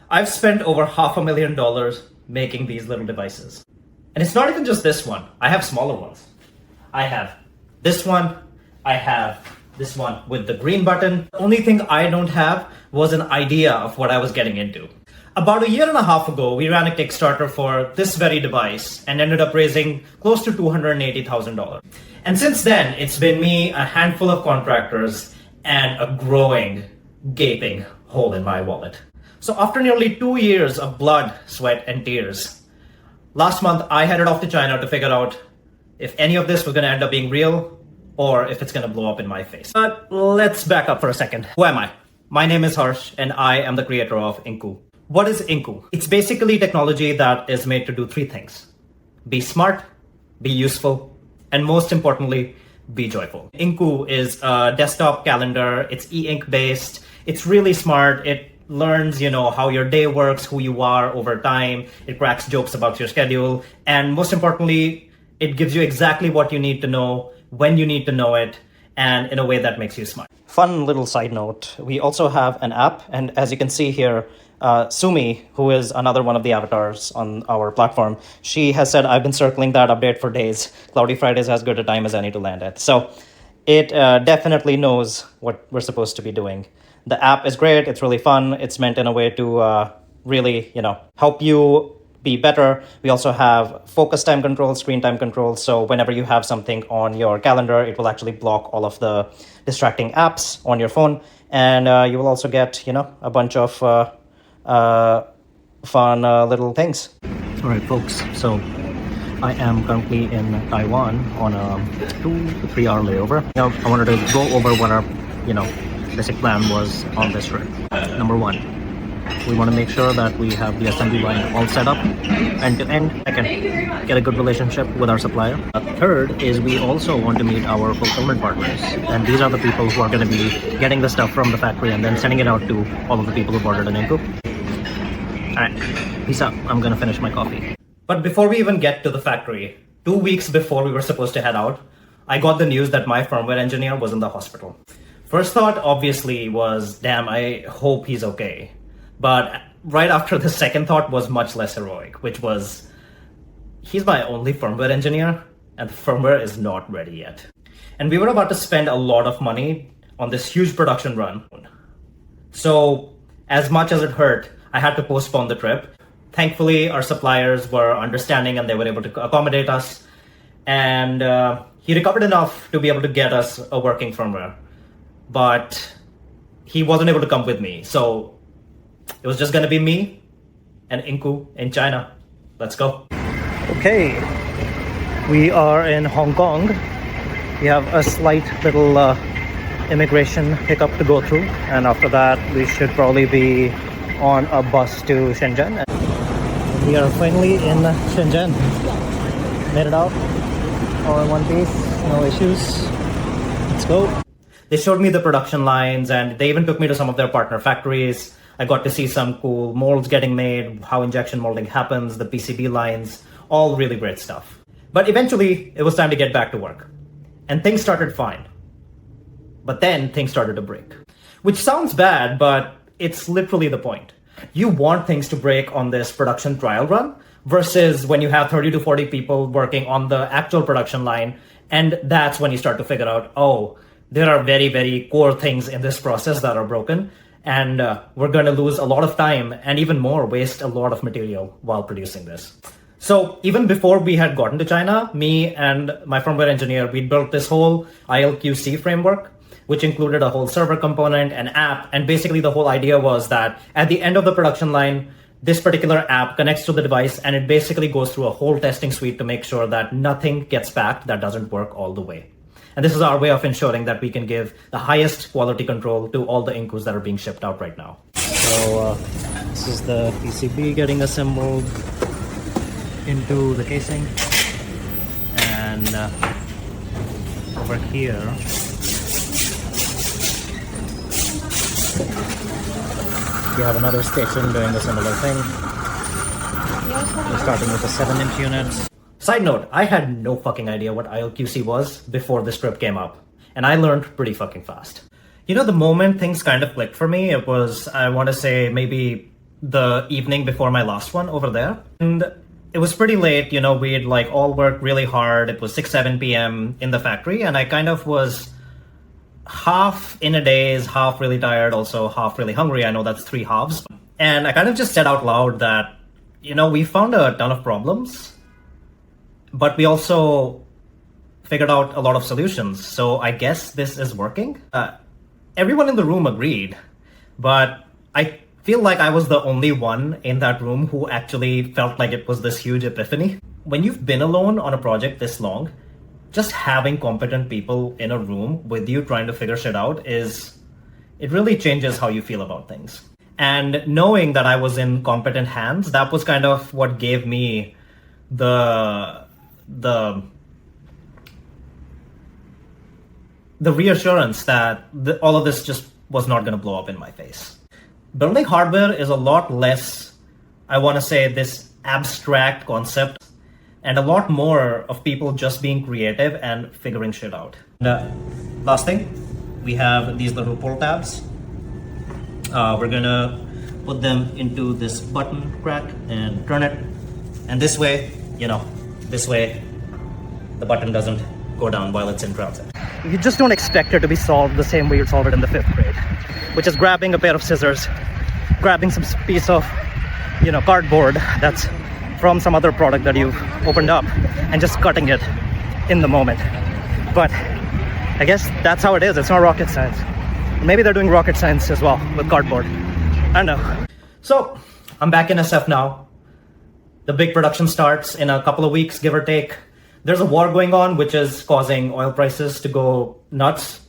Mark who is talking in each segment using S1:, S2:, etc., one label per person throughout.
S1: I've spent over $500,000 making these little devices. And it's not even just this one. I have smaller ones. I have this one. I have this one with the green button. The only thing I don't have was an idea of what I was getting into. About a year and a half ago, we ran a Kickstarter for this very device and ended up raising close to $280,000. And since then, it's been me, a handful of contractors, and a growing, gaping hole in my wallet. So after nearly 2 years of blood, sweat, and tears, last month I headed off to China to figure out if any of this was going to end up being real or if it's going to blow up in my face. But let's back up for a second. Who am I? My name is Harsh, and I am the creator of Inku. What is Inku? It's basically technology that is made to do three things: be smart, be useful, and most importantly, be joyful. Inku is a desktop calendar. It's e-ink based. It's really smart. It learns, how your day works, who you are over time. It cracks jokes about your schedule. And most importantly, it gives you exactly what you need to know, when you need to know it, and in a way that makes you smart. Fun little side note, we also have an app. And as you can see here, Sumi, who is another one of the avatars on our platform, she has said, I've been circling that update for days. Cloudy Friday is as good a time as any to land it. So it definitely knows what we're supposed to be doing. The app is great. It's really fun. It's meant in a way to really, help you be better. We also have focus time control, screen time control. So whenever you have something on your calendar, it will actually block all of the distracting apps on your phone. And you will also get, a bunch of fun little things. All right, folks. So I am currently in Taiwan on a 2 to 3 hour layover. Now, I wanted to go over what our, basic plan was on this trip. Number one, we want to make sure that we have the assembly line all set up end to end. Second, get a good relationship with our supplier. Third is we also want to meet our fulfillment partners. And these are the people who are going to be getting the stuff from the factory and then sending it out to all of the people who've ordered an Inku. All right, peace out. I'm going to finish my coffee. But before we even get to the factory, 2 weeks before we were supposed to head out, I got the news that my firmware engineer was in the hospital. First thought, obviously, was, damn, I hope he's okay. But right after, the second thought was much less heroic, which was, he's my only firmware engineer, and the firmware is not ready yet. And we were about to spend a lot of money on this huge production run. So, as much as it hurt, I had to postpone the trip. Thankfully, our suppliers were understanding and they were able to accommodate us. And he recovered enough to be able to get us a working firmware. But he wasn't able to come with me. So it was just going to be me and Inku in China. Let's go. Okay, we are in Hong Kong. We have a slight little immigration hiccup to go through. And after that, we should probably be on a bus to Shenzhen. We are finally in Shenzhen. Made it out. All in one piece, no issues. Let's go. They showed me the production lines and they even took me to some of their partner factories. I got to see some cool molds getting made, how injection molding happens, the PCB lines, all really great stuff. But eventually, it was time to get back to work. And things started fine. But then things started to break. Which sounds bad, but it's literally the point. You want things to break on this production trial run versus when you have 30 to 40 people working on the actual production line. And that's when you start to figure out, oh, there are very, very core things in this process that are broken. And we're going to lose a lot of time and even more waste a lot of material while producing this. So even before we had gotten to China, me and my firmware engineer, we built this whole ILQC framework, which included a whole server component, an app. And basically the whole idea was that at the end of the production line, this particular app connects to the device and it basically goes through a whole testing suite to make sure that nothing gets backed that doesn't work all the way. And this is our way of ensuring that we can give the highest quality control to all the Inkus that are being shipped out right now. So this is the PCB getting assembled into the casing. And over here, we have another station doing a similar thing. We're starting with a 7-inch unit. Side note, I had no fucking idea what ILQC was before this trip came up. And I learned pretty fucking fast. The moment things kind of clicked for me, it was, I want to say maybe the evening before my last one over there. And it was pretty late, you know, we'd like all worked really hard. It was 6, 7 p.m. in the factory, and I kind of was half in a daze, half really tired, also half really hungry. I know that's 3 halves. And I kind of just said out loud that, you know, we found a ton of problems, but we also figured out a lot of solutions. So I guess this is working. Everyone in the room agreed, but I feel like I was the only one in that room who actually felt like it was this huge epiphany. When you've been alone on a project this long, just having competent people in a room with you trying to figure shit out it really changes how you feel about things. And knowing that I was in competent hands, that was kind of what gave me the reassurance that all of this just was not going to blow up in my face. Building hardware is a lot less, I want to say, this abstract concept, and a lot more of people just being creative and figuring shit out. Last thing, we have these little pull tabs. We're gonna put them into this button crack and turn it. And this way, the button doesn't go down while it's in transit. You just don't expect it to be solved the same way you'd solve it in the 5th grade, which is grabbing a pair of scissors, grabbing some piece of, cardboard that's from some other product that you've opened up, and just cutting it in the moment. But I guess that's how it is. It's not rocket science. Maybe they're doing rocket science as well with cardboard. I don't know. So I'm back in SF now. The big production starts in a couple of weeks, give or take. There's a war going on, which is causing oil prices to go nuts.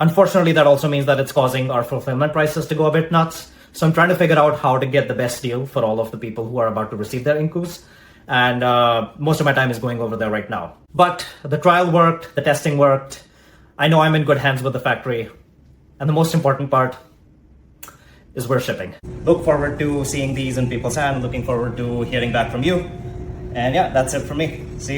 S1: Unfortunately, that also means that it's causing our fulfillment prices to go a bit nuts. So I'm trying to figure out how to get the best deal for all of the people who are about to receive their Inkus. And most of my time is going over there right now. But the trial worked, the testing worked. I know I'm in good hands with the factory. And the most important part is we're shipping. Look forward to seeing these in people's hands. Looking forward to hearing back from you. And yeah, that's it from me. See you.